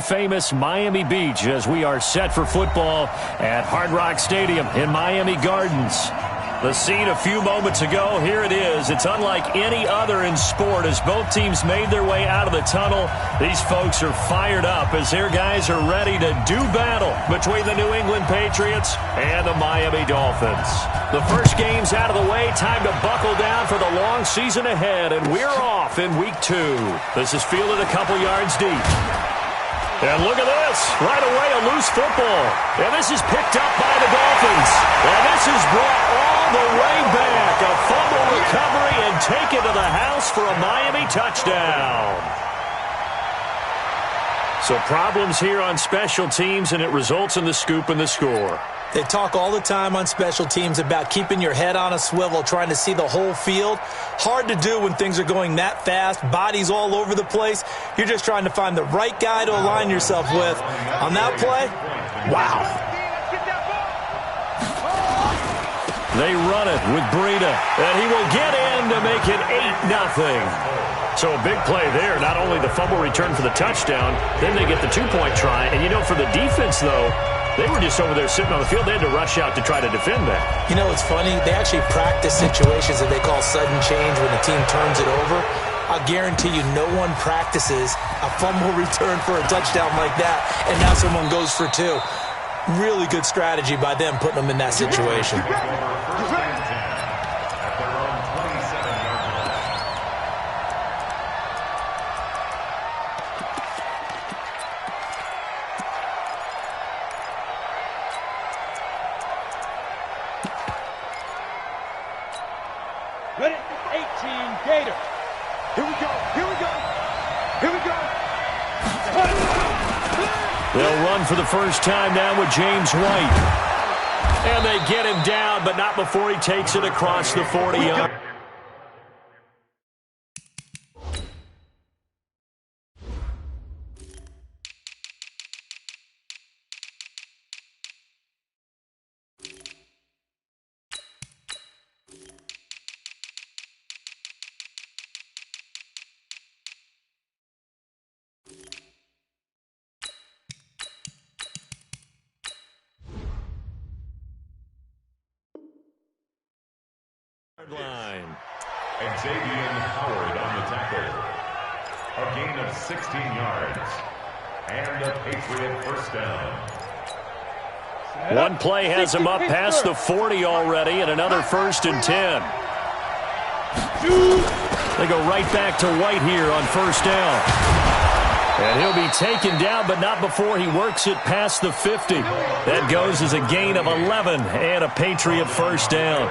famous Miami Beach as we are set for football at Hard Rock Stadium in Miami Gardens. The scene a few moments ago, here it is. It's unlike any other in sport as both teams made their way out of the tunnel. These folks are fired up as their guys are ready to do battle between the New England Patriots and the Miami Dolphins. The first game's out of the way. Time to buckle down for the long season ahead, and we're off in week 2. This is fielded a couple yards deep. And look at this. Right away, a loose football. And this is picked up by the Dolphins. And this is brought all the way back. A fumble recovery and taken to the house for a Miami touchdown. So problems here on special teams, and it results in the scoop and the score. They talk all the time on special teams about keeping your head on a swivel, trying to see the whole field. Hard to do when things are going that fast, bodies all over the place. You're just trying to find the right guy to align yourself with. On that play, wow. They run it with Breida, and he will get in to make it 8-0. So a big play there. Not only the fumble return for the touchdown, then they get the 2-point try. And, you know, for the defense, though, they were just over there sitting on the field. They had to rush out to try to defend that. You know, it's funny. They actually practice situations that they call sudden change when the team turns it over. I'll guarantee you no one practices a fumble return for a touchdown like that, and now someone goes for 2. Really good strategy by them putting them in that situation. Ready? 18, Gator. Here we go. Here we go. Here we go. They'll run for the first time now with James White. And they get him down, but not before he takes it across the 40-yard. Line. Xavier Howard on the tackle. A gain of 16 yards. And a Patriot first down. One play has him up past the 40 already, and another 1st and 10. They go right back to White here on 1st down. And he'll be taken down, but not before he works it past the 50. That goes as a gain of 11 and a Patriot first down.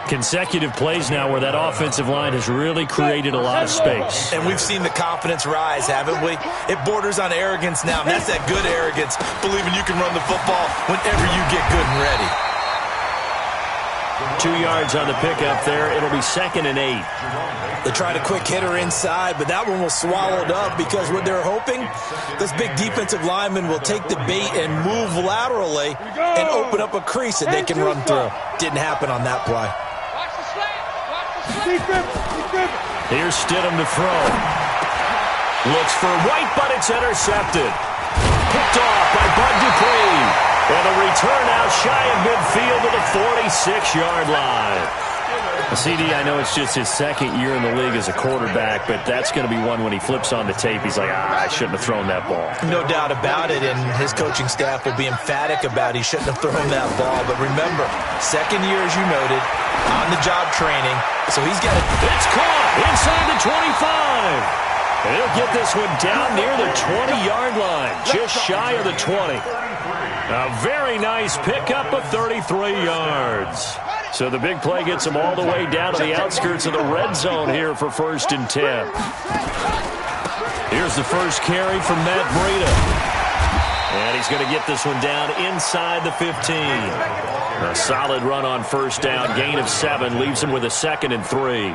Consecutive plays now where that offensive line has really created a lot of space. And we've seen the confidence rise, haven't we? It borders on arrogance now, and that's that good arrogance, believing you can run the football whenever you get good and ready. 2 yards on the pickup there. It'll be 2nd and 8. They tried a quick hitter inside, but that one was swallowed up because what they're hoping, this big defensive lineman will take the bait and move laterally and open up a crease that they can run through. Didn't happen on that play. Here's Stidham to throw. Looks for White, but it's intercepted. Picked off by Bud Dupree. And a return out shy of midfield to the 46-yard line. CD, I know it's just his 2nd year in the league as a quarterback, but that's going to be one when he flips on the tape. He's like, I shouldn't have thrown that ball. No doubt about it, and his coaching staff will be emphatic about he shouldn't have thrown that ball. But remember, 2nd year, as you noted, on-the-job training, so he's got it. It's caught inside the 25. And he'll get this one down near the 20-yard line, just shy of the 20. A very nice pickup of 33 yards. So the big play gets him all the way down to the outskirts of the red zone here for 1st and 10. Here's the first carry from Matt Breida. And he's going to get this one down inside the 15. A solid run on 1st down, gain of 7, leaves him with a 2nd and 3.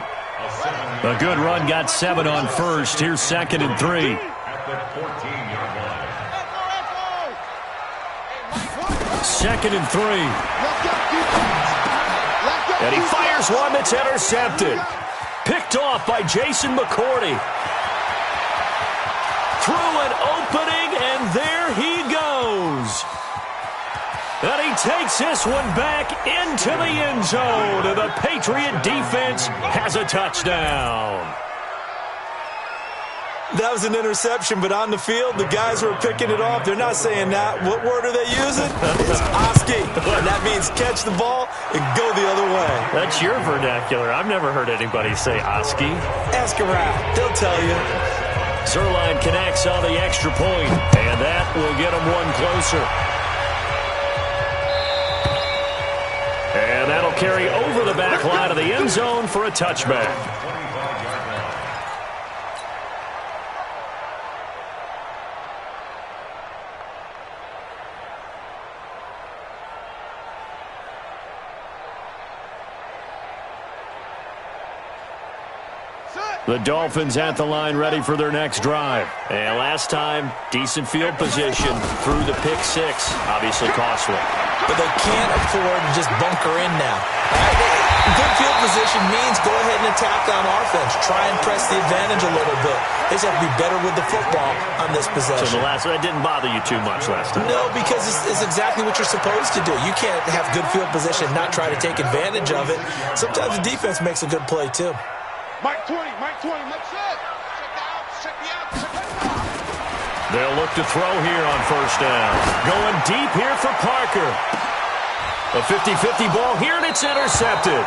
A good run got 7 on 1st. Here's 2nd and 3. Second and 3. And he fires one that's intercepted. Picked off by Jason McCourty. Through an opening, and And he takes this one back into the end zone. And the Patriot defense has a touchdown. That was an interception, but on the field, the guys who are picking it off, they're not saying that. What word are they using? It's Oski. And that means catch the ball and go the other way. That's your vernacular. I've never heard anybody say Oski. Ask around. They'll tell you. Zerline connects on the extra point, and that will get him one closer. And that'll carry over the back line of the end zone for a touchback. The Dolphins at the line ready for their next drive. And last time, decent field position through the pick six. Obviously costly. But they can't afford to just bunker in now. Good field position means go ahead and attack on offense. Try and press the advantage a little bit. They just have to be better with the football on this possession. So that didn't bother you too much last time? No, because it's exactly what you're supposed to do. You can't have good field position and not try to take advantage of it. Sometimes the defense makes a good play, too. Mike 20, Mike set. Check me out. They'll look to throw here on first down. Going deep here for Parker. A 50-50 ball here, and it's intercepted.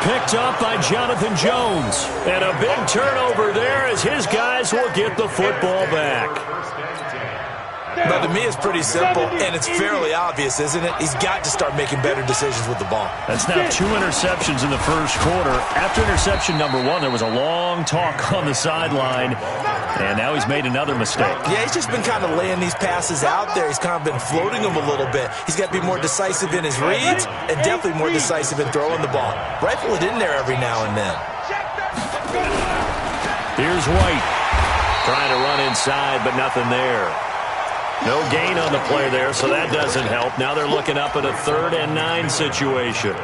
Picked up by Jonathan Jones. And a big turnover there as his guys will get the football back. But to me, it's pretty simple, and it's fairly obvious, isn't it? He's got to start making better decisions with the ball. That's now 2 interceptions in the first quarter. After interception number 1, there was a long talk on the sideline, and now he's made another mistake. Yeah, he's just been kind of laying these passes out there. He's kind of been floating them a little bit. He's got to be more decisive in his reads and definitely more decisive in throwing the ball. Rifle it in there every now and then. Here's White. Trying to run inside, but nothing there. No gain on the play there, so that doesn't help. Now they're looking up at a 3rd and 9 situation.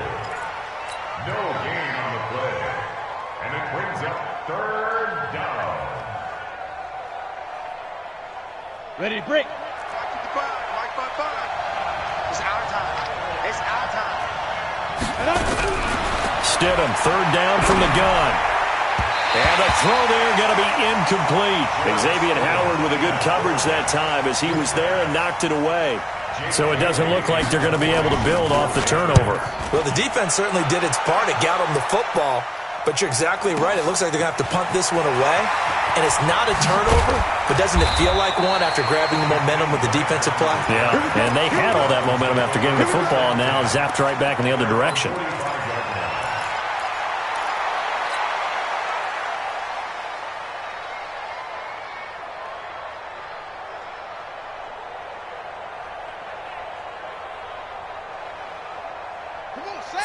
No gain on the play. And it brings up 3rd down. Ready to break. Mike 5. It's our time. It's our time. Stidham, 3rd down from the gun. And the throw there going to be incomplete. Xavier Howard with a good coverage that time as he was there and knocked it away. So it doesn't look like they're going to be able to build off the turnover. Well, the defense certainly did its part. It got them the football. But you're exactly right. It looks like they're going to have to punt this one away. And it's not a turnover, but doesn't it feel like one after grabbing the momentum with the defensive play? Yeah, and they had all that momentum after getting the football and now zapped right back in the other direction.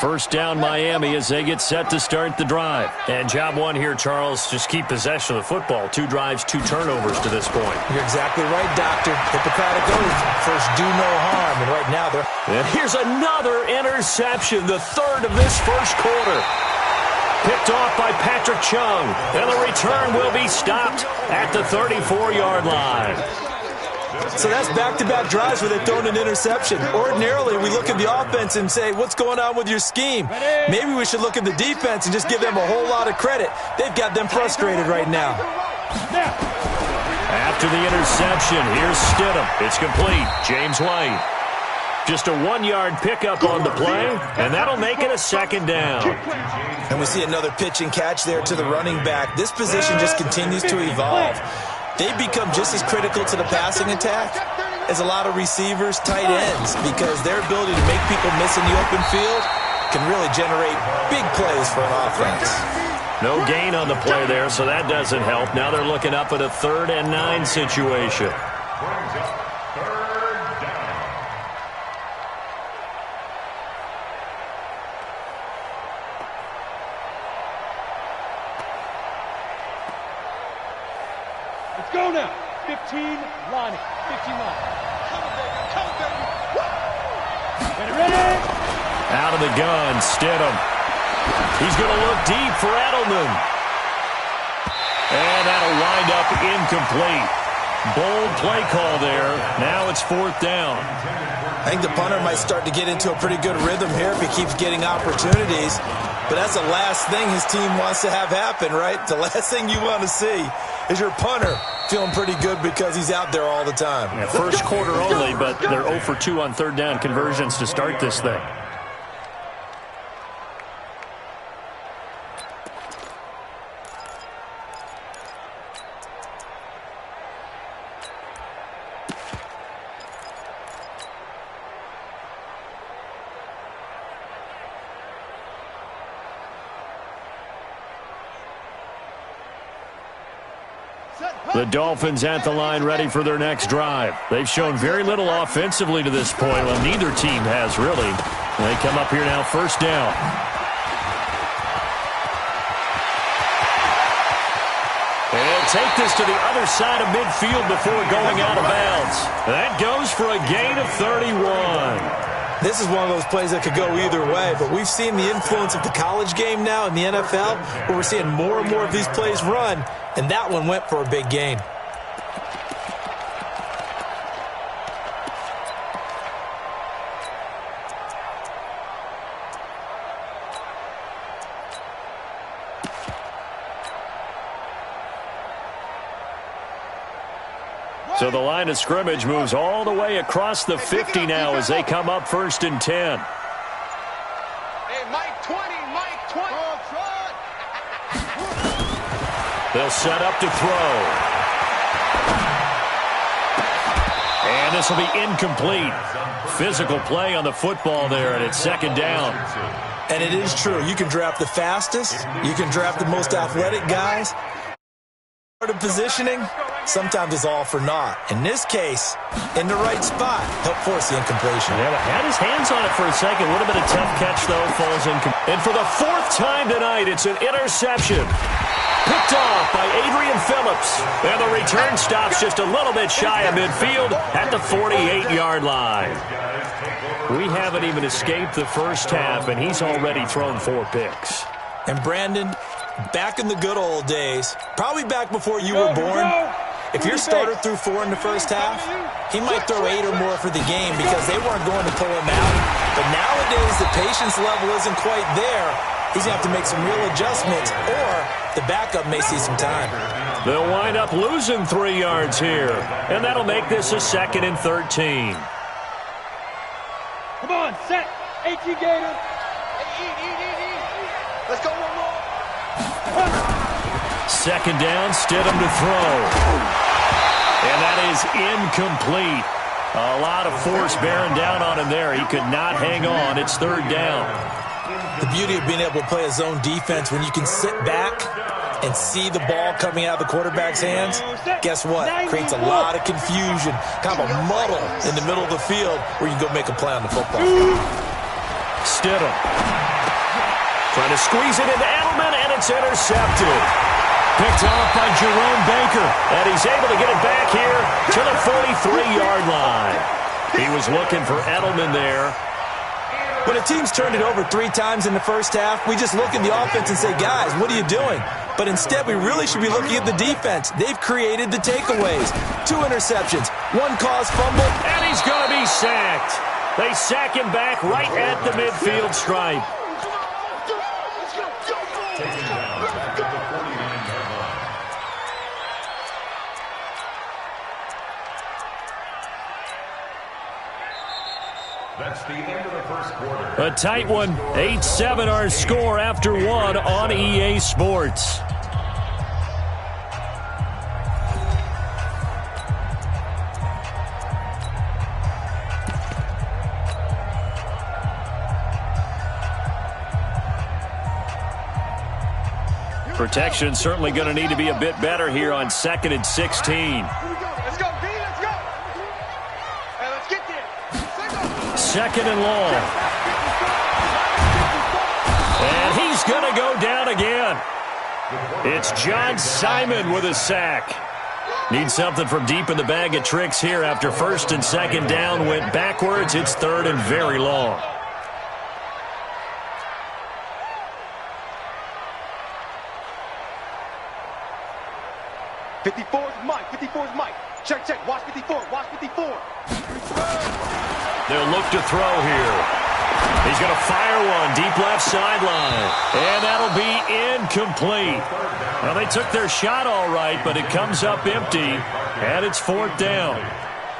First down, Miami, as they get set to start the drive. And job 1 here, Charles, just keep possession of the football. 2 drives, 2 turnovers to this point. You're exactly right, Doctor. Hippocratic oath. First, do no harm. And right now, they're... And here's another interception, the 3rd of this first quarter. Picked off by Patrick Chung. And the return will be stopped at the 34-yard line. So that's back-to-back drives where they've thrown an interception. Ordinarily, we look at the offense and say, what's going on with your scheme? Maybe we should look at the defense and just give them a whole lot of credit. They've got them frustrated right now. After the interception, here's Stidham. It's complete. James White. Just a 1-yard pickup on the play, and that'll make it a 2nd down. And we see another pitch and catch there to the running back. This position just continues to evolve. They've become just as critical to the passing attack as a lot of receivers, tight ends, because their ability to make people miss in the open field can really generate big plays for an offense. No gain on the play there, so that doesn't help. Now they're looking up at a 3rd and 9 situation. Brings up 3rd down. Let's go now. 15 lining. 15 line. Come, baby. Ready? Out of the gun, Stidham. He's going to look deep for Edelman. And that'll wind up incomplete. Bold play call there. Now it's 4th down. I think the punter might start to get into a pretty good rhythm here if he keeps getting opportunities. But that's the last thing his team wants to have happen, right? The last thing you want to see is your punter feeling pretty good because he's out there all the time. Yeah, first quarter only, but they're 0 for 2 on 3rd down conversions to start this thing. The Dolphins at the line ready for their next drive. They've shown very little offensively to this point. Well, neither team has really. They come up here now, 1st down. And take this to the other side of midfield before going out of bounds. That goes for a gain of 31. This is one of those plays that could go either way, but we've seen the influence of the college game now in the NFL, where we're seeing more and more of these plays run, and that one went for a big gain. So the line of scrimmage moves all the way across the 50 now as they come up 1st and 10. Hey, Mike 20, Mike 20. They'll set up to throw. And this will be incomplete. Physical play on the football there, and it's 2nd down. And it is true. You can draft the fastest. You can draft the most athletic guys. Part of positioning, sometimes it's all for naught. In this case, in the right spot, help force the incompletion. Yeah, had his hands on it for a second. Would have been a tough catch, though. Falls incomplete. And for the 4th time tonight, it's an interception. Picked off by Adrian Phillips. And the return stops just a little bit shy of midfield at the 48-yard line. We haven't even escaped the first half, and he's already thrown 4 picks. And Brandon, back in the good old days, probably back before you were born, if your starter threw 4 in the first half, he might throw 8 or more for the game because they weren't going to pull him out. But nowadays, the patience level isn't quite there. He's going to have to make some real adjustments, or the backup may see some time. They'll wind up losing 3 yards here, and that'll make this a 2nd and 13. Come on, set. 18 Gators. Let's go one more. 2nd down, Stidham to throw. And that is incomplete. A lot of force bearing down on him there. He could not hang on. It's 3rd down. The beauty of being able to play a zone defense when you can sit back and see the ball coming out of the quarterback's hands, guess what? Creates a lot of confusion, kind of a muddle in the middle of the field where you can go make a play on the football. Stidham trying to squeeze it into Edelman, and it's intercepted. Picked off by Jerome Baker, and he's able to get it back here to the 43-yard line. He was looking for Edelman there. When a team's turned it over 3 times in the first half, we just look at the offense and say, guys, what are you doing? But instead, we really should be looking at the defense. They've created the takeaways. 2 interceptions, 1 caused fumble. And he's going to be sacked. They sack him back right at the midfield stripe. That's the end of the first quarter. A tight one. 8-7 our score after 1 on EA Sports. Protection certainly going to need to be a bit better here on 2nd and 16. Here we go. Let's go, B. Let's go. Hey, let's get there. 2nd and long. And he's going to go down again. It's John Simon with a sack. Need something from deep in the bag of tricks here after 1st and 2nd down went backwards. It's 3rd and very long. '54's Mike. 54's Mike. Check, check. Watch 54. Watch 54. They'll look to throw here. He's going to fire one deep left sideline. And that'll be incomplete. Well, they took their shot all right, but it comes up empty, and it's 4th down.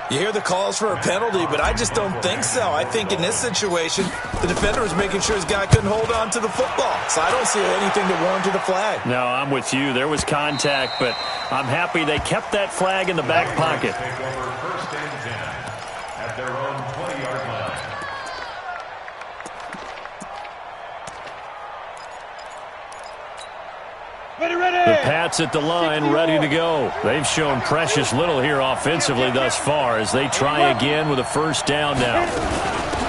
You hear the calls for a penalty, but I just don't think so. I think in this situation, the defender was making sure his guy couldn't hold on to the football. So I don't see anything to warrant the flag. No, I'm with you. There was contact, but I'm happy they kept that flag in the back pocket. Take over 1st and 10 at their own 20-yard line. The Pats at the line, ready to go. They've shown precious little here offensively thus far as they try again with a 1st down now.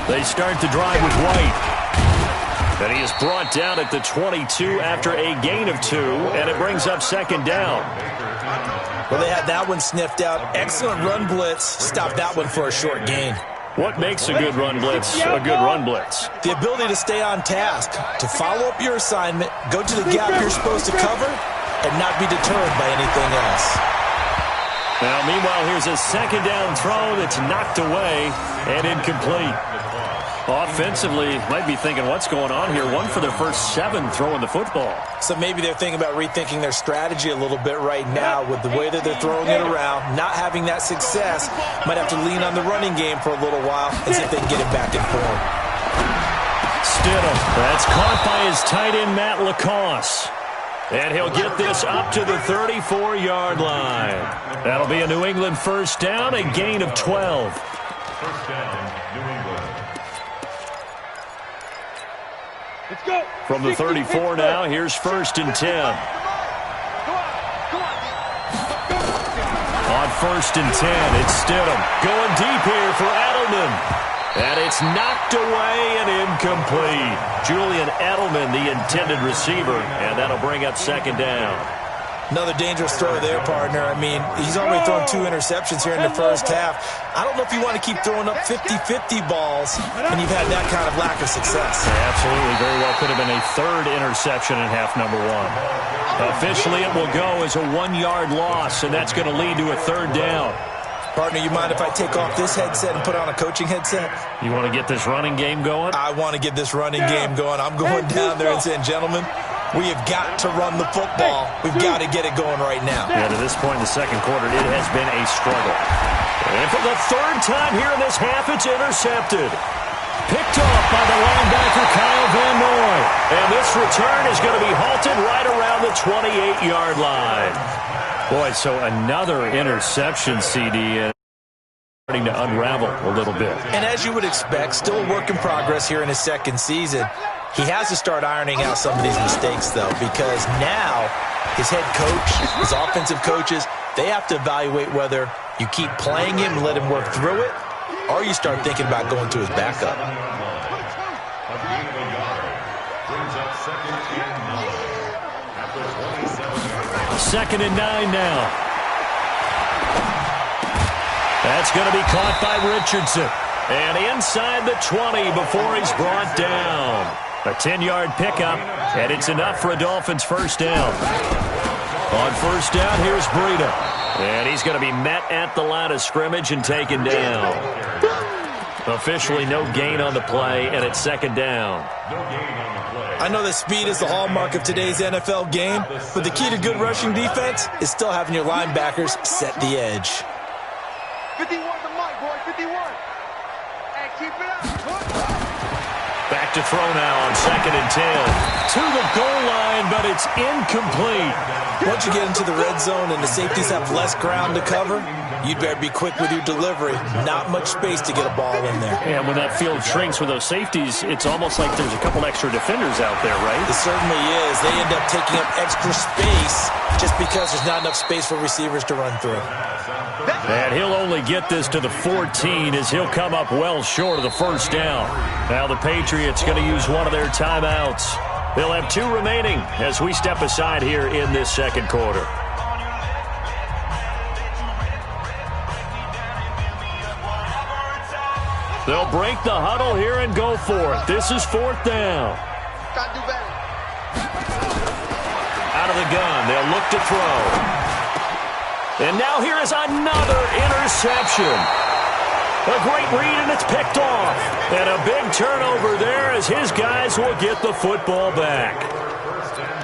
They start the drive with White. And he is brought down at the 22 after a gain of 2, and it brings up 2nd down. Well, they had that one sniffed out. Excellent run blitz. Stopped that one for a short gain. What makes a good run blitz a good run blitz? The ability to stay on task, to follow up your assignment, go to the gap you're supposed to cover, and not be deterred by anything else. Now, meanwhile, here's a 2nd down throw that's knocked away and incomplete. Offensively, might be thinking, what's going on here? 1 for their first 7 throwing the football. So maybe they're thinking about rethinking their strategy a little bit right now with the way that they're throwing it around, not having that success. Might have to lean on the running game for a little while and see if they can get it back in form. Stidham, that's caught by his tight end, Matt LaCosse. And he'll get this up to the 34-yard line. That'll be a New England 1st down, a gain of 12. 1st down, New England. Let's go. From the 34 now, here's 1st and 10. On 1st and 10, it's Stidham going deep here for Edelman. And it's knocked away and incomplete. Julian Edelman, the intended receiver, and that'll bring up 2nd down. Another dangerous throw there, partner. I mean, he's already thrown 2 interceptions here in the first half. I don't know if you want to keep throwing up 50-50 balls when you've had that kind of lack of success. Yeah, absolutely. Very well could have been a 3rd interception in half number 1. Officially, it will go as a 1-yard loss, and that's going to lead to a 3rd down. Partner, you mind if I take off this headset and put on a coaching headset? You want to get this running game going? I want to get this running game going. I'm going down there and saying, gentlemen, we have got to run the football. We've got to get it going right now. Yeah, to this point in the 2nd quarter, it has been a struggle. And for the 3rd time here in this half, it's intercepted. Picked off by the linebacker, Kyle Van Noy. And this return is going to be halted right around the 28-yard line. Boy, so another interception, CD, starting to unravel a little bit. And as you would expect, still a work in progress here in his 2nd season. He has to start ironing out some of these mistakes, though, because now his head coach, his offensive coaches, they have to evaluate whether you keep playing him and let him work through it, or you start thinking about going to his backup. A gain of a yard brings up 2nd and 9 at the 27-yard line. 2nd and 9 now. That's going to be caught by Richardson. And inside the 20 before he's brought down. A 10-yard pickup, and it's enough for a Dolphins 1st down. On 1st down, here's Breida. And he's going to be met at the line of scrimmage and taken down. Officially no gain on the play, and it's 2nd down. No gain on the play. I know that speed is the hallmark of today's NFL game, but the key to good rushing defense is still having your linebackers set the edge. 51 the mic, boy. 51. And keep it up. Back to throw now on 2nd and 10. To the goal line, but it's incomplete. Once you get into the red zone and the safeties have less ground to cover, you'd better be quick with your delivery. Not much space to get a ball in there. And when that field shrinks with those safeties, it's almost like there's a couple extra defenders out there, right? It certainly is. They end up taking up extra space just because there's not enough space for receivers to run through. And he'll only get this to the 14 as he'll come up well short of the 1st down. Now the Patriots going to use one of their timeouts. They'll have 2 remaining as we step aside here in this 2nd quarter. They'll break the huddle here and go for it. This is 4th down. Gotta do better. Out of the gun, they'll look to throw. And now here is another interception. A great read, and it's picked off. And a big turnover there as his guys will get the football back.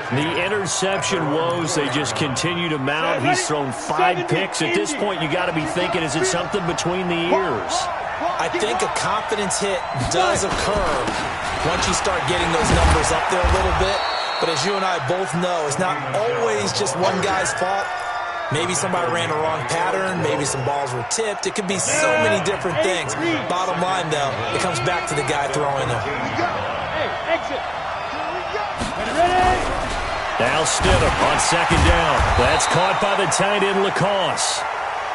The interception woes, they just continue to mount. He's thrown 5 picks. At this point, you got to be thinking, is it something between the ears? I think a confidence hit does occur once you start getting those numbers up there a little bit. But as you and I both know, it's not always just one guy's fault. Maybe somebody ran a wrong pattern. Maybe some balls were tipped. It could be so many different things. Bottom line, though, it comes back to the guy throwing them. Hey, exit. Ready? Now Stidham on second down. That's caught by the tight end, Lacoste.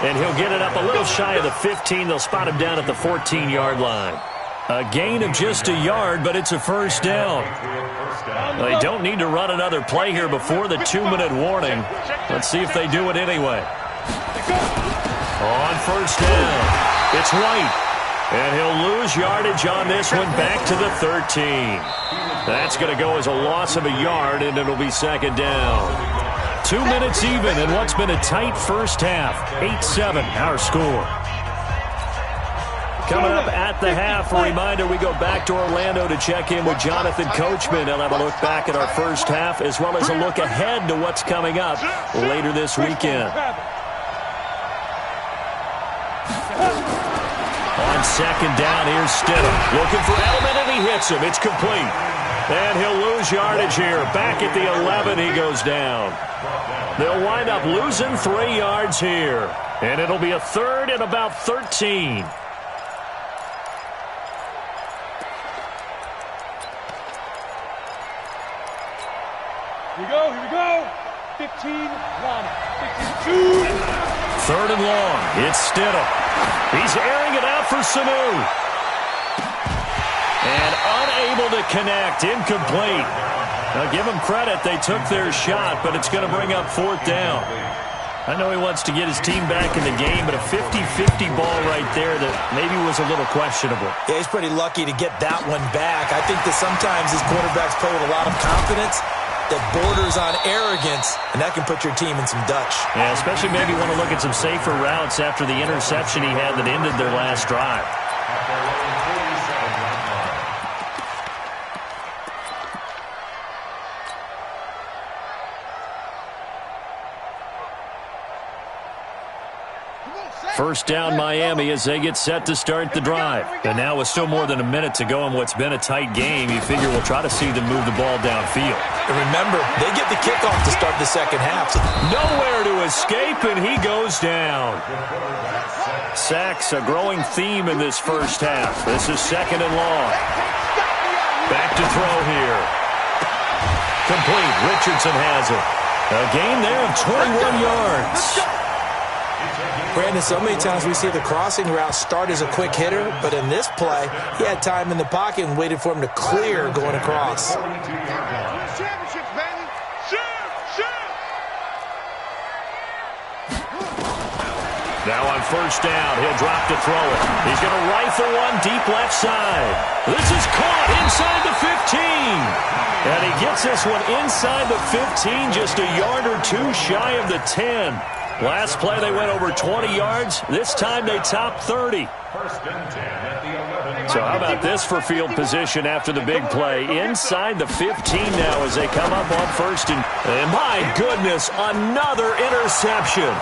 And he'll get it up a little shy of the 15. They'll spot him down at the 14-yard line. A gain of just a yard, but it's a first down. They don't need to run another play here before the 2-minute warning. Let's see if they do it anyway. On first down, it's White. And he'll lose yardage on this one back to the 13. That's going to go as a loss of a yard, and it'll be second down. 2 minutes even in what's been a tight first half. 8-7 our score. Coming up at the half, a reminder, we go back to Orlando to check in with Jonathan Coachman. He'll have a look back at our first half as well as a look ahead to what's coming up later this weekend. On second down, here's Stidham. Looking for Edelman, and he hits him. It's complete. And he'll lose yardage here. Back at the 11, he goes down. They'll wind up losing 3 yards here. And it'll be a third and about 13. Here we go. 15, 1, 52. Third and long. It's Stidham. He's airing it out for Sanu. And unable to connect. Incomplete. Now, give them credit. They took their shot, but it's going to bring up 4th down. I know he wants to get his team back in the game, but a 50-50 ball right there that maybe was a little questionable. Yeah, he's pretty lucky to get that one back. I think that sometimes these quarterbacks play with a lot of confidence that borders on arrogance, and that can put your team in some Dutch. Yeah, especially maybe want to look at some safer routes after the interception he had that ended their last drive. First down Miami as they get set to start the drive. And now with still more than a minute to go in what's been a tight game, you figure we'll try to see them move the ball downfield. And remember, they get the kickoff to start the second half. Nowhere to escape, and he goes down. Sacks, a growing theme in this first half. This is second and long. Back to throw here. Complete. Richardson has it. A gain there of 21 yards. Brandon, so many times we see the crossing route start as a quick hitter, but in this play, he had time in the pocket and waited for him to clear going across. Now on first down, he'll drop to throw it. He's going to rifle one deep left side. This is caught inside the 15. And he gets this one inside the 15, just a yard or two shy of the 10. Last play, they went over 20 yards. This time, they topped 30. So how about this for field position after the big play? Inside the 15 now as they come up on first. And my goodness, another interception.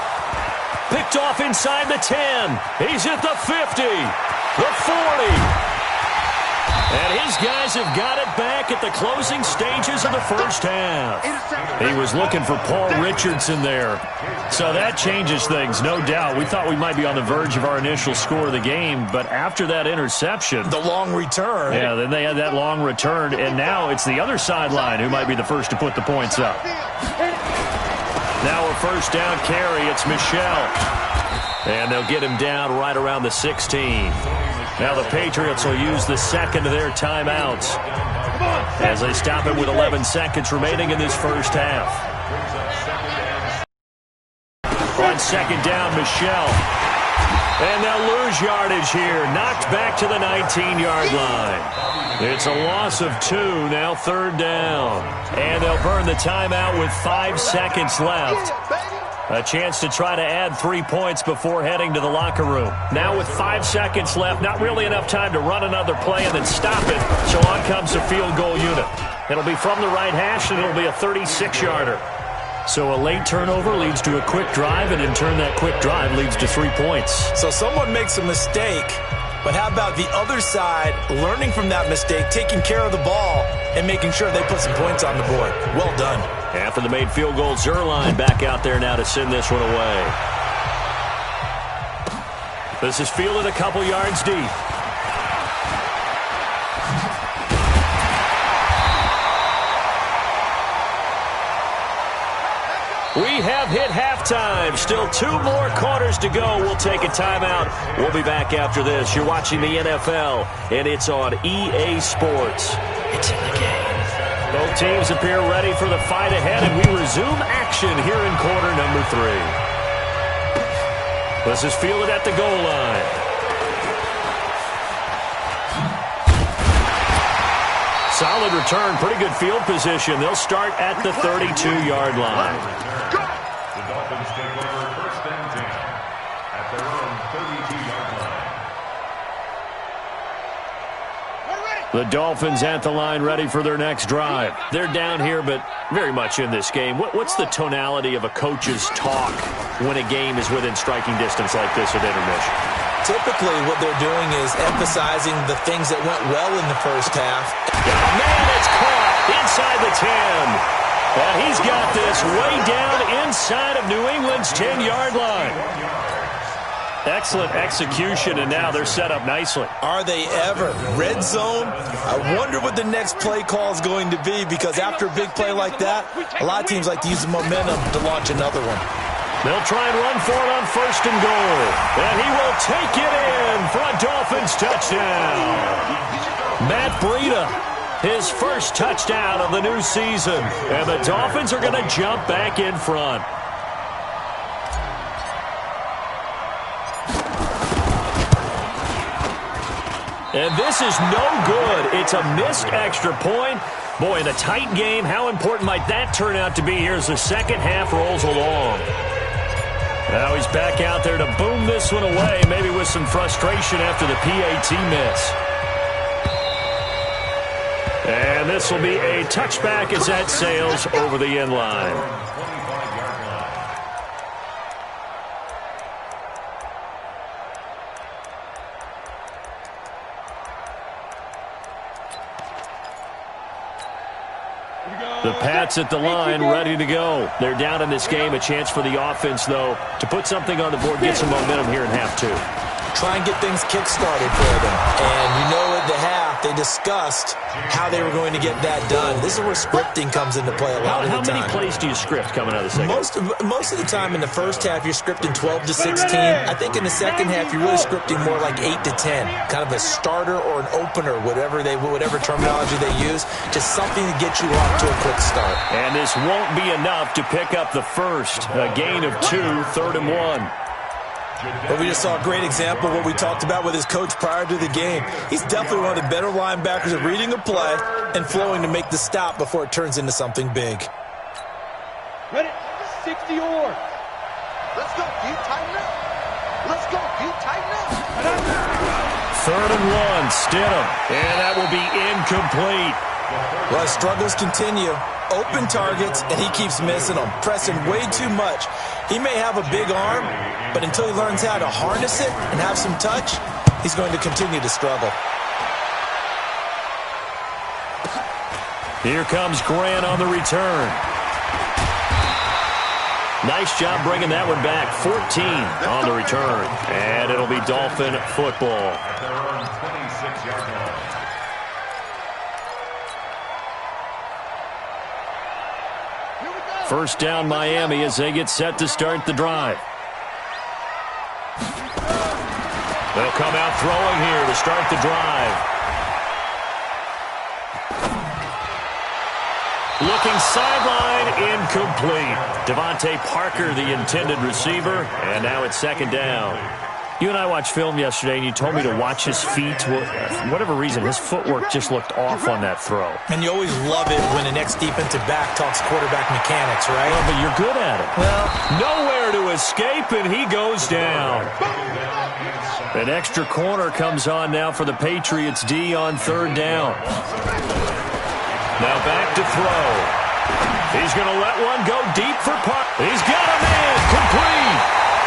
Picked off inside the 10. He's at the 50, the 40. And his guys have got it back at the closing stages of the first half. He was looking for Paul Richardson there. So that changes things, no doubt. We thought we might be on the verge of our initial score of the game, but after that interception... The long return. Yeah, then they had that long return, and now it's the other sideline who might be the first to put the points up. Now a first down carry, it's Michelle. And they'll get him down right around the 16. Now the Patriots will use the second of their timeouts as they stop it with 11 seconds remaining in this first half. On second down, Michelle. And they'll lose yardage here. Knocked back to the 19-yard line. It's a loss of 2, now third down. And they'll burn the timeout with 5 seconds left. A chance to try to add 3 points before heading to the locker room. Now with 5 seconds left, not really enough time to run another play and then stop it. So on comes the field goal unit. It'll be from the right hash, and it'll be a 36-yarder. So a late turnover leads to a quick drive, and in turn that quick drive leads to 3 points. So someone makes a mistake, but how about the other side learning from that mistake, taking care of the ball, and making sure they put some points on the board? Well done. After the made field goal, Zerline back out there now to send this one away. This is fielded a couple yards deep. We have hit halftime. Still 2 more quarters to go. We'll take a timeout. We'll be back after this. You're watching the NFL, and it's on EA Sports. It's in the game. Both teams appear ready for the fight ahead, and we resume action here in quarter number 3. This is fielded at the goal line. Solid return, pretty good field position. They'll start at the 32-yard line. The Dolphins take over first and 10 at their own 32-yard line. The Dolphins at the line ready for their next drive. They're down here, but very much in this game. What's the tonality of a coach's talk when a game is within striking distance like this at intermission? Typically, what they're doing is emphasizing the things that went well in the first half. Man, it's caught inside the 10. And he's got this way down inside of New England's 10-yard line. Excellent execution, and now they're set up nicely. Are they ever? Red zone? I wonder what the next play call is going to be, because after a big play like that, a lot of teams like to use the momentum to launch another one. They'll try and run for it on first and goal. And he will take it in for a Dolphins touchdown. Matt Breida, his first touchdown of the new season. And the Dolphins are going to jump back in front. And this is no good. It's a missed extra point. Boy, in a tight game, how important might that turn out to be here as the second half rolls along? Now he's back out there to boom this one away, maybe with some frustration after the PAT miss. And this will be a touchback as that sails over the end line. The Pats at the line, ready to go. They're down in this game. A chance for the offense, though, to put something on the board, get some momentum here in half 2. Try and get things kick-started for them. And you know at the half, they discussed how they were going to get that done. This is where scripting comes into play a lot of the time. How many plays do you script coming out of the second? Most of the time in the first half, you're scripting 12 to 16. I think in the second half, you're really scripting more like 8 to 10. Kind of a starter or an opener, whatever terminology they use. Just something to get you off to a quick start. And this won't be enough to pick up the first. A gain of 2, 3rd and 1. But we just saw a great example of what we talked about with his coach prior to the game. He's definitely one of the better linebackers at reading a play and flowing to make the stop before it turns into something big. Ready? 60 yards. Let's go, dude. Tighten up. Let's go, dude. Tighten up. 3rd and 1, Stidham. And that will be incomplete. Well, his struggles continue. Open targets, and he keeps missing them, pressing way too much. He may have a big arm, but until he learns how to harness it and have some touch, he's going to continue to struggle. Here comes Grant on the return. Nice job bringing that one back. 14 on the return. And it'll be Dolphin football. At their own 26-yard line. First down Miami as they get set to start the drive. They'll come out throwing here to start the drive. Looking sideline, incomplete. Devontae Parker, the intended receiver, and now it's 2nd down. You and I watched film yesterday, and you told me to watch his feet. For whatever reason, his footwork just looked off on that throw. And you always love it when the next defensive back talks quarterback mechanics, right? Well, but you're good at it. Well, nowhere there to escape, and he goes down. An extra corner comes on now for the Patriots D on third down. Now back to throw. He's going to let one go deep for Park. He's got a man complete.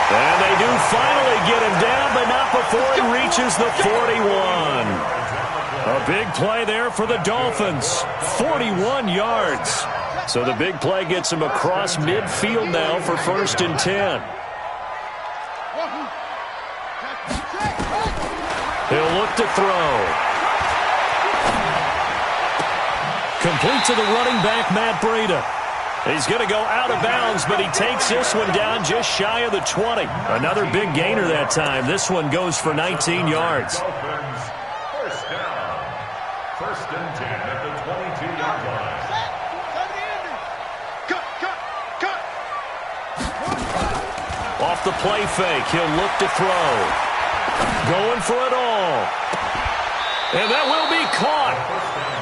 And they do finally get him down, but not before he reaches the 41. A big play there for the Dolphins. 41 yards. So the big play gets him across midfield now for 1st and 10. He'll look to throw. Complete to the running back, Matt Breida. He's going to go out of bounds, but he takes this one down just shy of the 20. Another big gainer that time. This one goes for 19 yards. First down. 1st and 10 at the 22-yard line. Off the play fake, he'll look to throw. Going for it all. And that will be caught,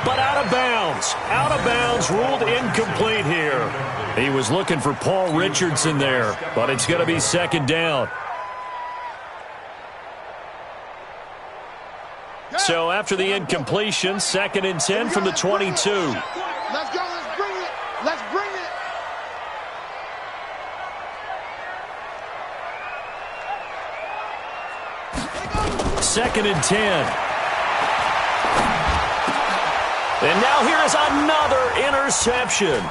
but out of bounds. Out of bounds, ruled incomplete here. He was looking for Paul Richardson there, but it's going to be 2nd down. So after the incompletion, 2nd and 10 from the 22. Let's go, let's bring it. Let's bring it. Second and 10. And now here is another interception.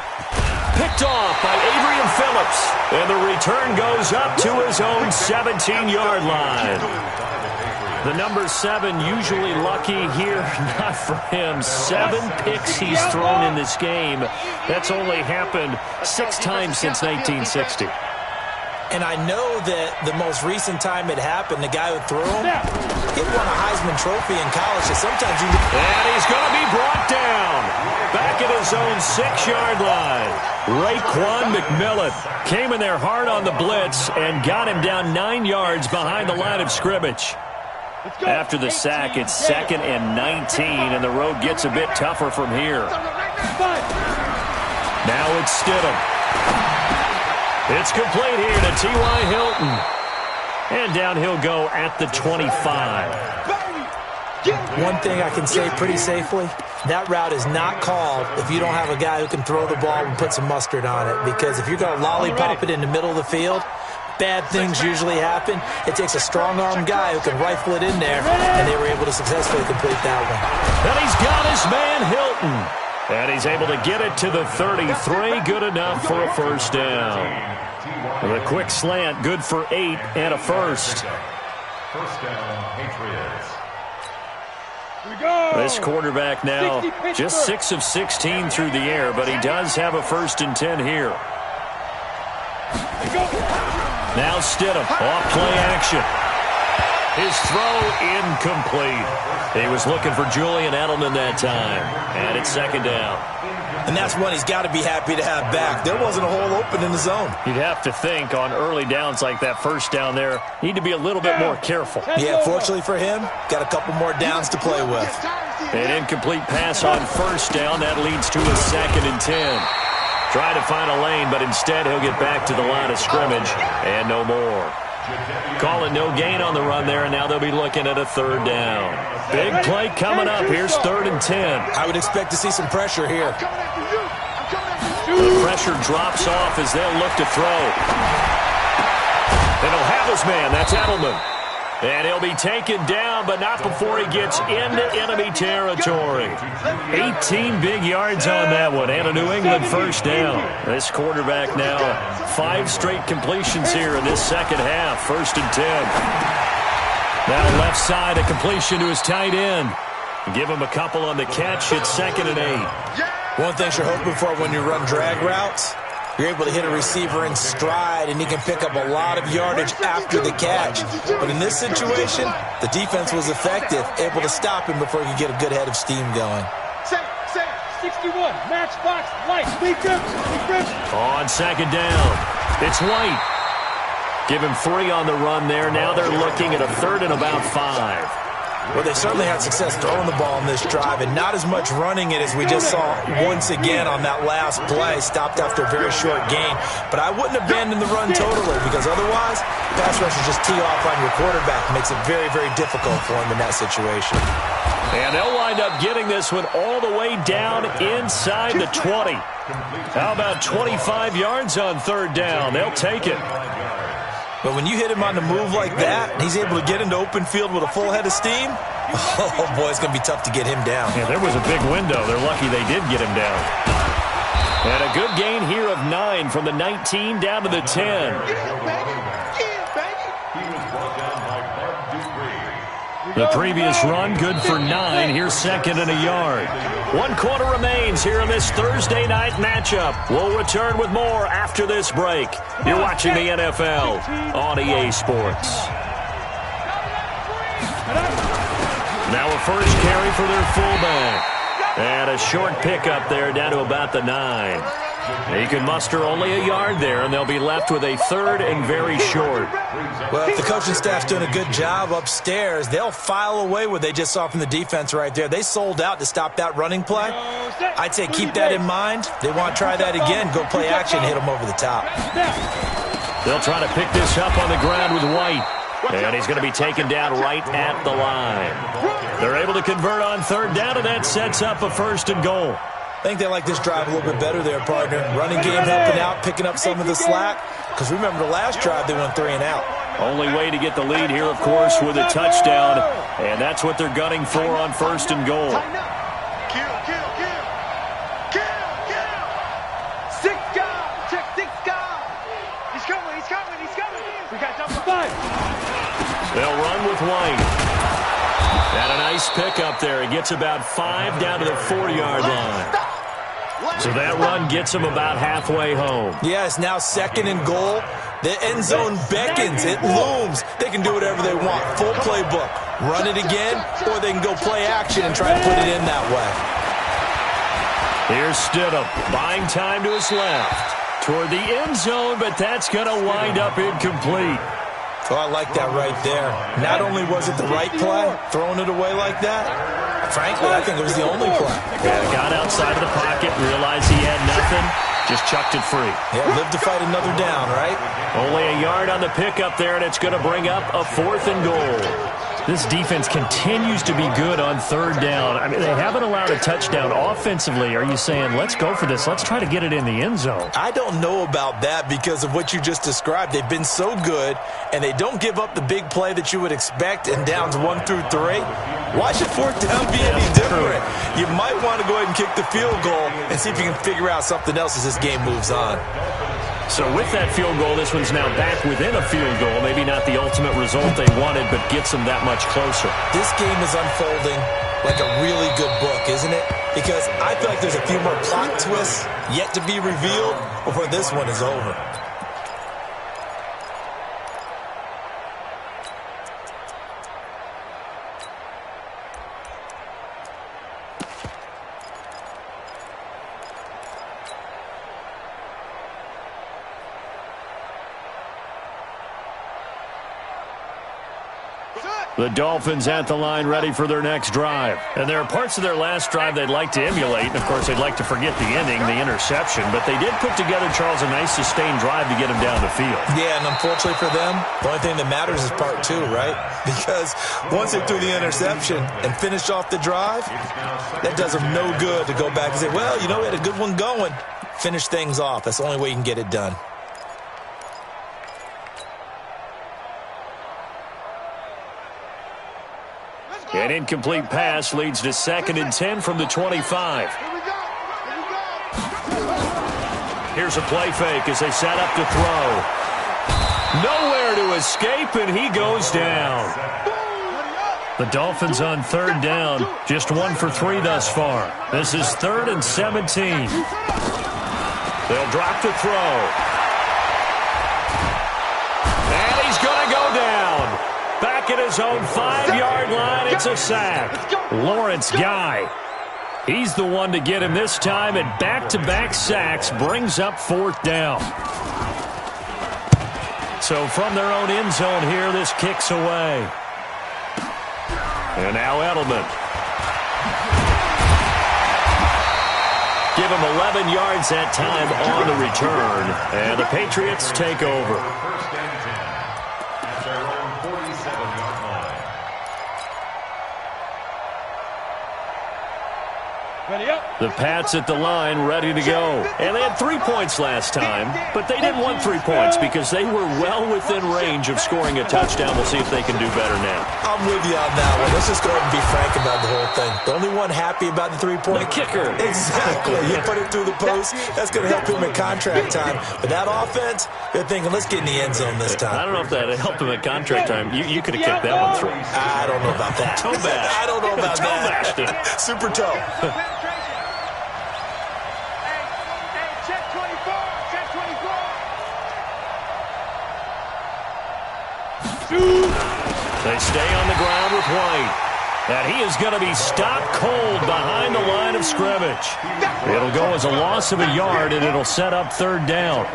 Picked off by Adrian Phillips. And the return goes up to his own 17-yard line. The number 7 usually lucky here. Not for him. 7 picks he's thrown in this game. That's only happened 6 times since 1960. And I know that the most recent time it happened, the guy who threw him, he won a Heisman Trophy in college. So sometimes you... And he's going to be brought down. Back at his own 6-yard line. Raekwon McMillan came in there hard on the blitz and got him down 9 yards behind the line of scrimmage. After the sack, it's 2nd and 19, and the road gets a bit tougher from here. Now it's Stidham. It's complete here to T.Y. Hilton. And down he'll go at the 25. One thing I can say pretty safely, that route is not called if you don't have a guy who can throw the ball and put some mustard on it. Because if you're going to lollipop it in the middle of the field, bad things usually happen. It takes a strong-arm guy who can rifle it in there, and they were able to successfully complete that one. And he's got his man Hilton. And he's able to get it to the 33. Good enough for a 1st down. The quick slant, good for 8 and a 1st. 1st down, Patriots. This quarterback now just 6 of 16 through the air, but he does have a 1st and 10 here. Now Stidham, off play action. His throw incomplete. He was looking for Julian Edelman that time. And it's 2nd down. And that's one he's got to be happy to have back. There wasn't a hole open in the zone. You'd have to think on early downs like that 1st down there, need to be a little bit more careful. Yeah, fortunately for him, got a couple more downs to play with. An incomplete pass on 1st down. That leads to a 2nd and 10. Try to find a lane, but instead he'll get back to the line of scrimmage and no more. Calling no gain on the run there, and now they'll be looking at a 3rd down. Big play coming up. Here's 3rd and 10. I would expect to see some pressure here. The pressure drops off as they'll look to throw. And he'll have his man. That's Edelman. And he'll be taken down, but not before he gets into enemy territory. 18 big yards on that one, and a New England 1st down. This quarterback now 5 straight completions here in this 2nd half. 1st and 10. Now left side, a completion to his tight end. Give him a couple on the catch. It's 2nd and 8. One thing you're hoping for when you run drag routes, you're able to hit a receiver in stride, and he can pick up a lot of yardage after the catch. But in this situation, the defense was effective, able to stop him before he could get a good head of steam going. 61, matchbox, light, speed grips. On 2nd down, it's White. Give him 3 on the run there. Now they're looking at a 3rd and about 5. Well, they certainly had success throwing the ball in this drive and not as much running it as we just saw once again on that last play. Stopped after a very short gain. But I wouldn't abandon the run totally because otherwise, pass rushers just tee off on your quarterback. Makes it very, very difficult for him in that situation. And they'll wind up getting this one all the way down inside the 20. How about 25 yards on third down? They'll take it. But when you hit him on the move like that, and he's able to get into open field with a full head of steam, oh, boy, it's going to be tough to get him down. Yeah, there was a big window. They're lucky they did get him down. And a good gain here of 9 from the 19 down to the 10. Get up, baby. Get up, baby. He was brought down by Bud Dupree. The previous run, good for 9. Here's second and a yard. 1 quarter remains here in this Thursday night matchup. We'll return with more after this break. You're watching the NFL on EA Sports. Now a first carry for their fullback. And a short pickup there down to about the 9. He can muster only a yard there, and they'll be left with a third and very short. Well, if the coaching staff's doing a good job upstairs, they'll file away what they just saw from the defense right there. They sold out to stop that running play. I'd say keep that in mind. They want to try that again, go play action, hit them over the top. They'll try to pick this up on the ground with White. And he's going to be taken down right at the line. They're able to convert on third down, and that sets up a first and goal. I think they like this drive a little bit better there, partner. Running game helping out, picking up some of the slack. Because remember the last drive, they went 3 and out. Only way to get the lead here, of course, with a touchdown. And that's what they're gunning for on first and goal. Kill, kill, kill. Kill, kill. 6 guys. Check 6 guys. He's coming, he's coming, he's coming. We got double 5. They'll run with White. And a nice pickup there. He gets about 5 down to the 4-yard line. So that run gets him about halfway home. Yeah, it's now second and goal. The end zone beckons. It looms. They can do whatever they want. Full playbook. Run it again, or they can go play action and try to put it in that way. Here's Stidham, buying time to his left. Toward the end zone, but that's going to wind up incomplete. Oh, I like that right there. Not only was it the right play, throwing it away like that, frankly, I think it was the only play. Yeah, got outside of the pocket, realized he had nothing, just chucked it free. Yeah, live to fight another down, right? Only a yard on the pickup there, and it's going to bring up a fourth and goal. This defense continues to be good on third down. I mean, they haven't allowed a touchdown offensively. Are you saying, let's go for this, let's try to get it in the end zone? I don't know about that because of what you just described. They've been so good, and they don't give up the big play that you would expect in downs 1 through 3. Why should fourth down be any different? You might want to go ahead and kick the field goal and see if you can figure out something else as this game moves on. So with that field goal, this one's now back within a field goal. Maybe not the ultimate result they wanted, but gets them that much closer. This game is unfolding like a really good book, isn't it? Because I feel like there's a few more plot twists yet to be revealed before this one is over. The Dolphins at the line ready for their next drive. And there are parts of their last drive they'd like to emulate. And, of course, they'd like to forget the ending, the interception. But they did put together, Charles, a nice sustained drive to get him down the field. Yeah, and unfortunately for them, the only thing that matters is part 2, right? Because once they threw the interception and finished off the drive, that does them no good to go back and say, well, you know, we had a good one going. Finish things off. That's the only way you can get it done. An incomplete pass leads to 2nd and 10 from the 25. Here's a play fake as they set up to throw. Nowhere to escape, and he goes down. The Dolphins on third down, just 1 for 3 thus far. This is 3rd and 17. They'll drop to throw. And he's going to go down. Back at his own 5-yard line, it's a sack. Lawrence Guy. He's the one to get him this time, and back-to-back sacks brings up 4th down. So from their own end zone here, this kicks away. And now Edelman. Give him 11 yards that time on the return. And the Patriots take over. First and 10 at their own 47-yard line. Ready up. The Pats at the line, ready to go. And they had 3 points last time, but they didn't want 3 points because they were well within range of scoring a touchdown. We'll see if they can do better now. I'm with you on that one. Let's just go ahead and be frank about the whole thing. The only one happy about the 3-point. The kicker. Exactly. You put it through the post. That's going to help him in contract time. But that offense, they're thinking, let's get in the end zone this time. I don't know if that helped him at contract time. You could have kicked that one through. I don't know about that. Toe bash. I don't know about Toe bashed that. him. Super toe. Check 24. Check 24. They stay on the ground with White. And he is going to be stopped cold behind the line of scrimmage. It'll go as a loss of a yard, and it'll set up 3rd down.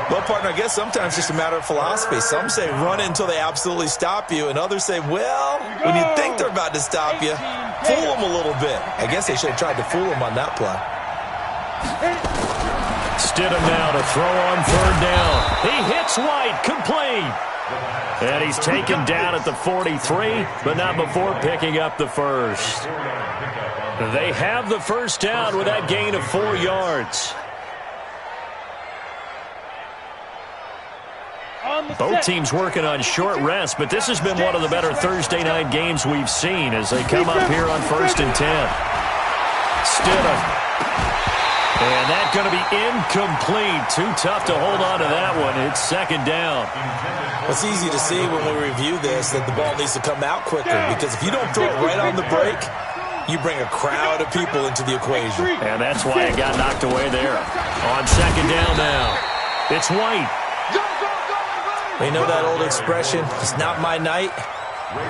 Well, partner, I guess sometimes it's just a matter of philosophy. Some say run it until they absolutely stop you, and others say, well, when you think they're about to stop you, fool them a little bit. I guess they should have tried to fool them on that play. Stidham now to throw on 3rd down. He hits White, complete. And he's taken down at the 43, but not before picking up the first. They have the first down with that gain of 4 yards. Both teams working on short rest, but this has been one of the better Thursday night games we've seen as they come up here on 1st and 10. Stidham. And that's going to be incomplete. Too tough to hold on to that one. It's 2nd down. It's easy to see when we review this that the ball needs to come out quicker because if you don't throw it right on the break, you bring a crowd of people into the equation. And that's why it got knocked away there. On 2nd down now, it's White. You know that old expression, it's not my night?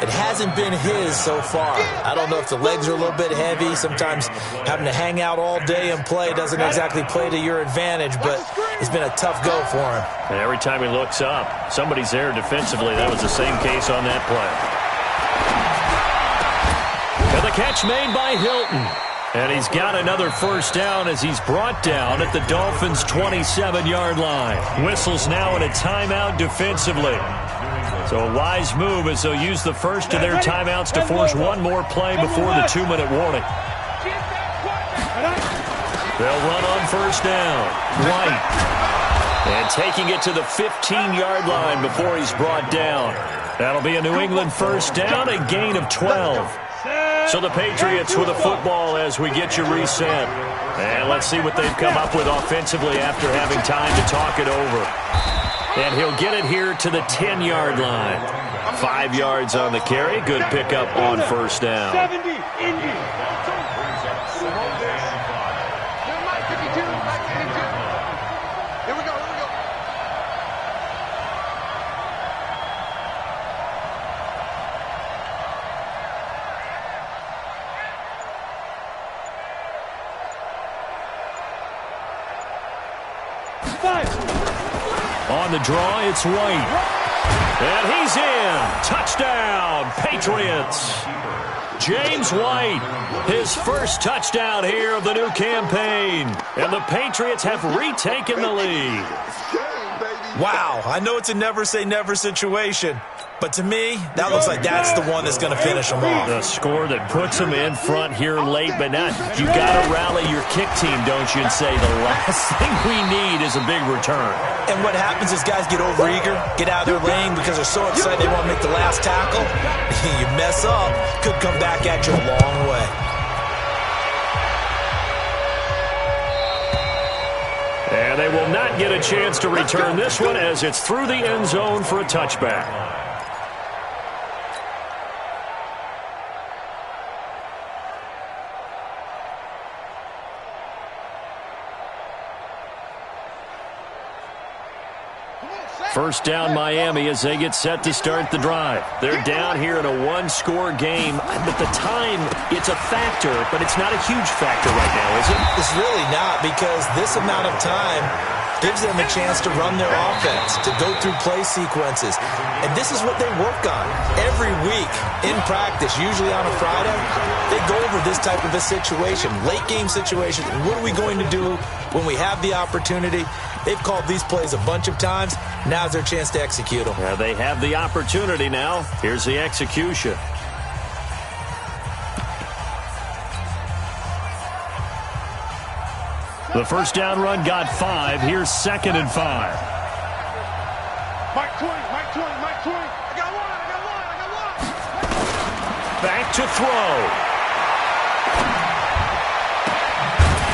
It hasn't been his so far. I don't know if the legs are a little bit heavy. Sometimes having to hang out all day and play doesn't exactly play to your advantage, but it's been a tough go for him. And every time he looks up, somebody's there defensively. That was the same case on that play. And the catch made by Hilton. And he's got another first down as he's brought down at the Dolphins' 27-yard line. Whistles now in a timeout defensively. So a wise move as they'll use the first of their timeouts to force one more play before the 2-minute warning. They'll run on first down. White. And taking it to the 15-yard line before he's brought down. That'll be a New England first down, a gain of 12. So the Patriots with a football as we get you reset. And let's see what they've come up with offensively after having time to talk it over. And he'll get it here to the 10-yard line. 5 yards on the carry. Good pickup on first down. 70, Indy. Here we go. On the draw, it's White. And he's in. Touchdown, Patriots. James White, his first touchdown here of the new campaign. And the Patriots have retaken the lead. Wow, I know it's a never-say-never situation, but to me, that looks like that's the one that's going to finish them off. The score that puts them in front here late, but not. You got to rally your kick team, don't you, and say the last thing we need is a big return. And what happens is guys get overeager, get out of their lane because they're so excited they want to make the last tackle. You mess up, could come back at you a long way. And they will not get a chance to return this one as it's through the end zone for a touchback. First down Miami as they get set to start the drive. They're down here in a one-score game. But the time, it's a factor, but it's not a huge factor right now, is it? It's really not because this amount of time, gives them a chance to run their offense, to go through play sequences. And this is what they work on every week in practice, usually on a Friday. They go over this type of a situation, late game situation. What are we going to do when we have the opportunity? They've called these plays a bunch of times. Now's their chance to execute them. Yeah, they have the opportunity now. Here's the execution. The first down run got 5. Here's 2nd and 5. Mike 20, Mike 20, Mike 20. I got one. Back to throw.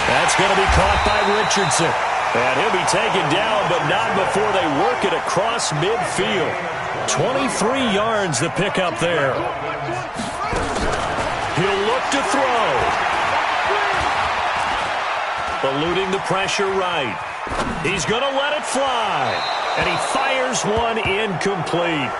That's going to be caught by Richardson. And he'll be taken down, but not before they work it across midfield. 23 yards to pick up there. He'll look to throw. Eluding the pressure right. He's going to let it fly. And he fires one incomplete.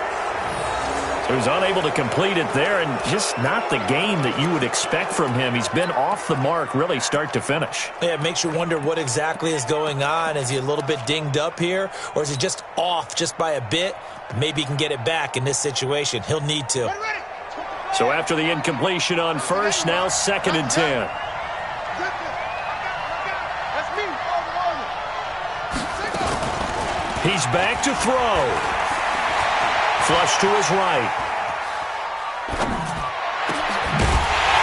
So he's unable to complete it there, and just not the game that you would expect from him. He's been off the mark really start to finish. Yeah, it makes you wonder what exactly is going on. Is he a little bit dinged up here, or is he just off just by a bit? Maybe he can get it back in this situation. He'll need to. So after the incompletion on first, now 2nd and 10. He's back to throw. Flush to his right.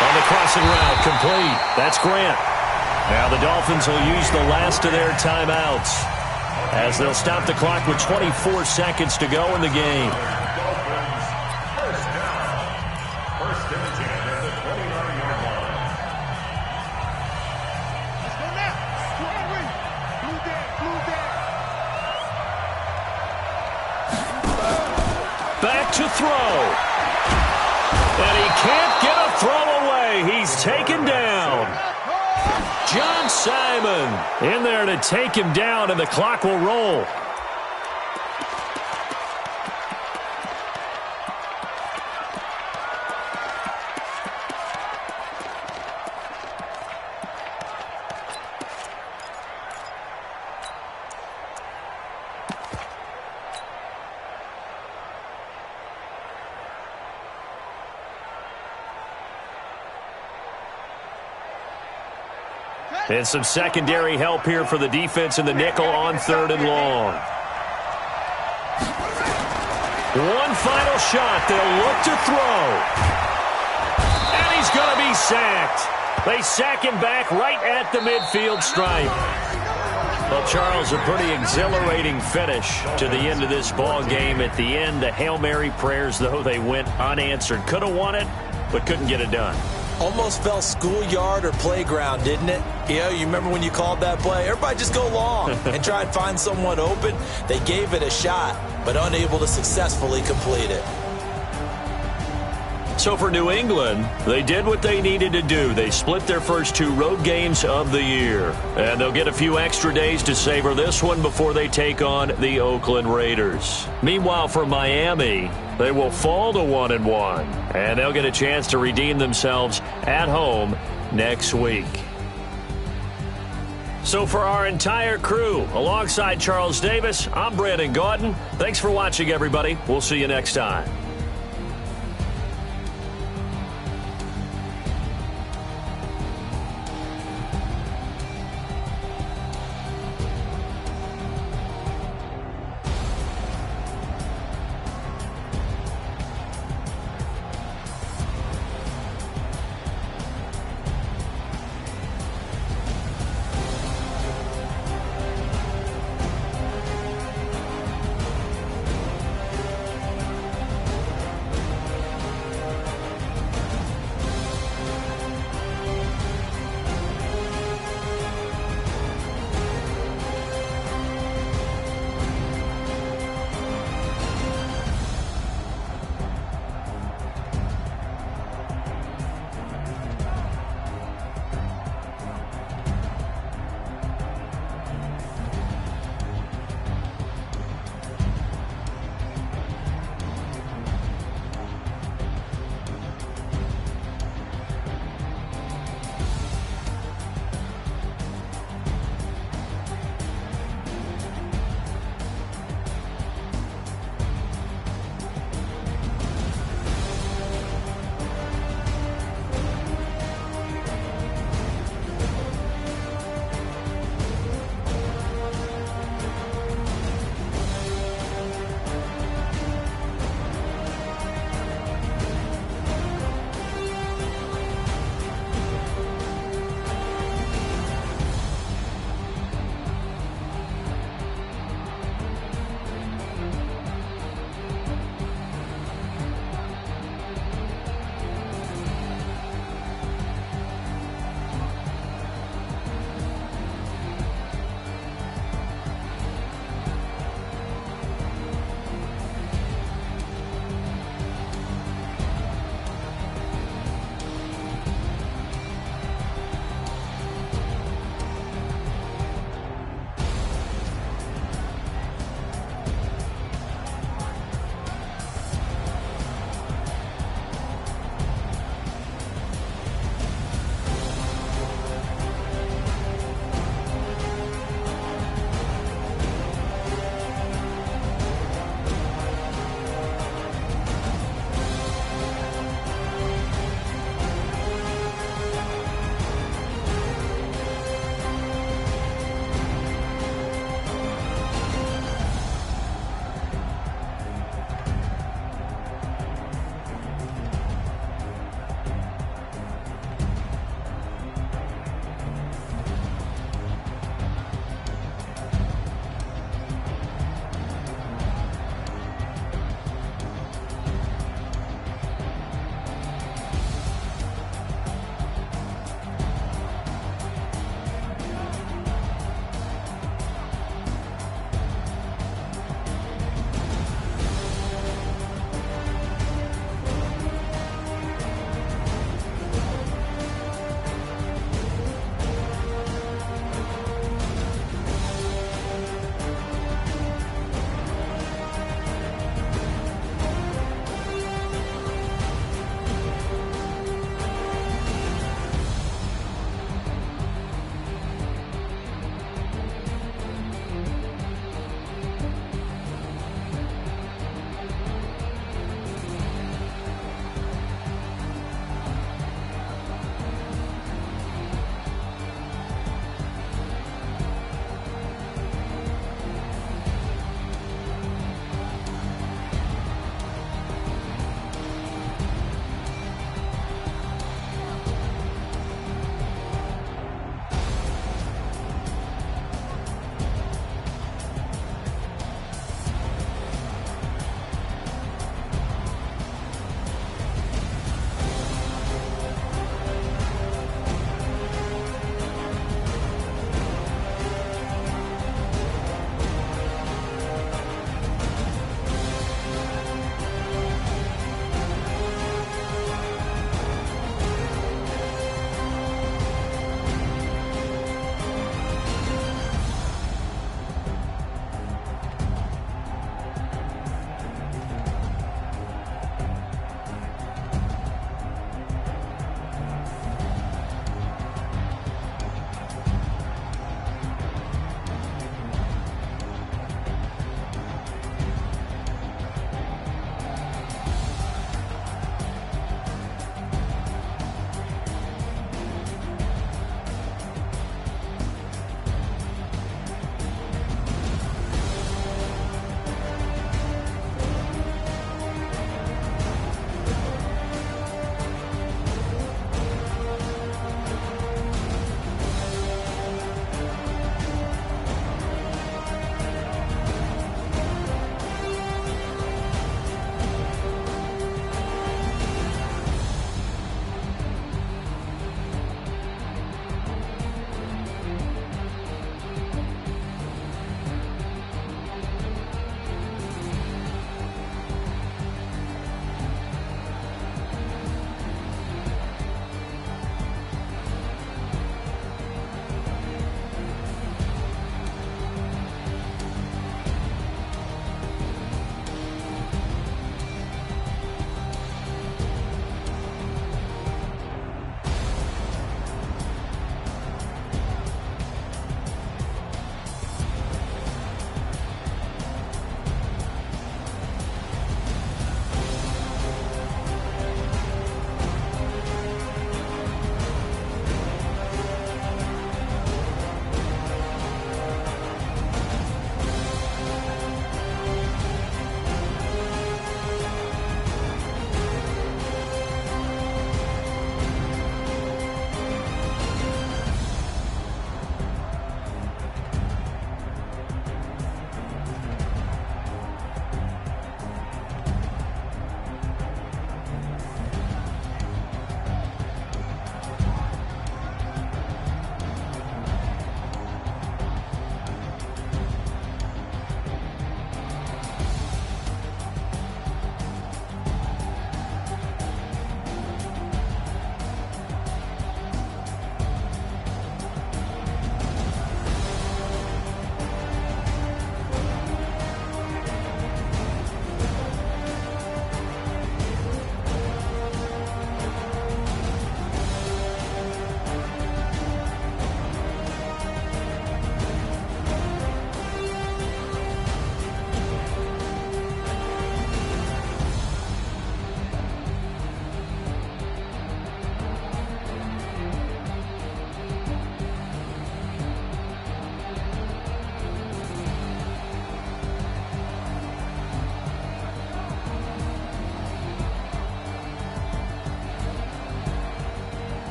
On the crossing route, complete. That's Grant. Now the Dolphins will use the last of their timeouts as they'll stop the clock with 24 seconds to go in the game. First and 10 at the 29-yard line. Let's go now. Blue down, blue down. Back to throw. And he can't get a throw away. He's taken down. John Simon in there to take him down, and the clock will roll. And some secondary help here for the defense in the nickel on 3rd and long. One final shot. They'll look to throw. And he's going to be sacked. They sack him back right at the midfield stripe. Well, Charles, a pretty exhilarating finish to the end of this ball game. At the end, the Hail Mary prayers, though, they went unanswered. Could have won it, but couldn't get it done. Almost felt schoolyard or playground, didn't it? You remember when you called that play? Everybody just go long and try and find someone open. They gave it a shot, but unable to successfully complete it. So for New England, they did what they needed to do. They split their first 2 road games of the year. And they'll get a few extra days to savor this one before they take on the Oakland Raiders. Meanwhile, for Miami, they will fall to 1-1. And they'll get a chance to redeem themselves at home next week. So for our entire crew, alongside Charles Davis, I'm Brandon Gaudin. Thanks for watching, everybody. We'll see you next time.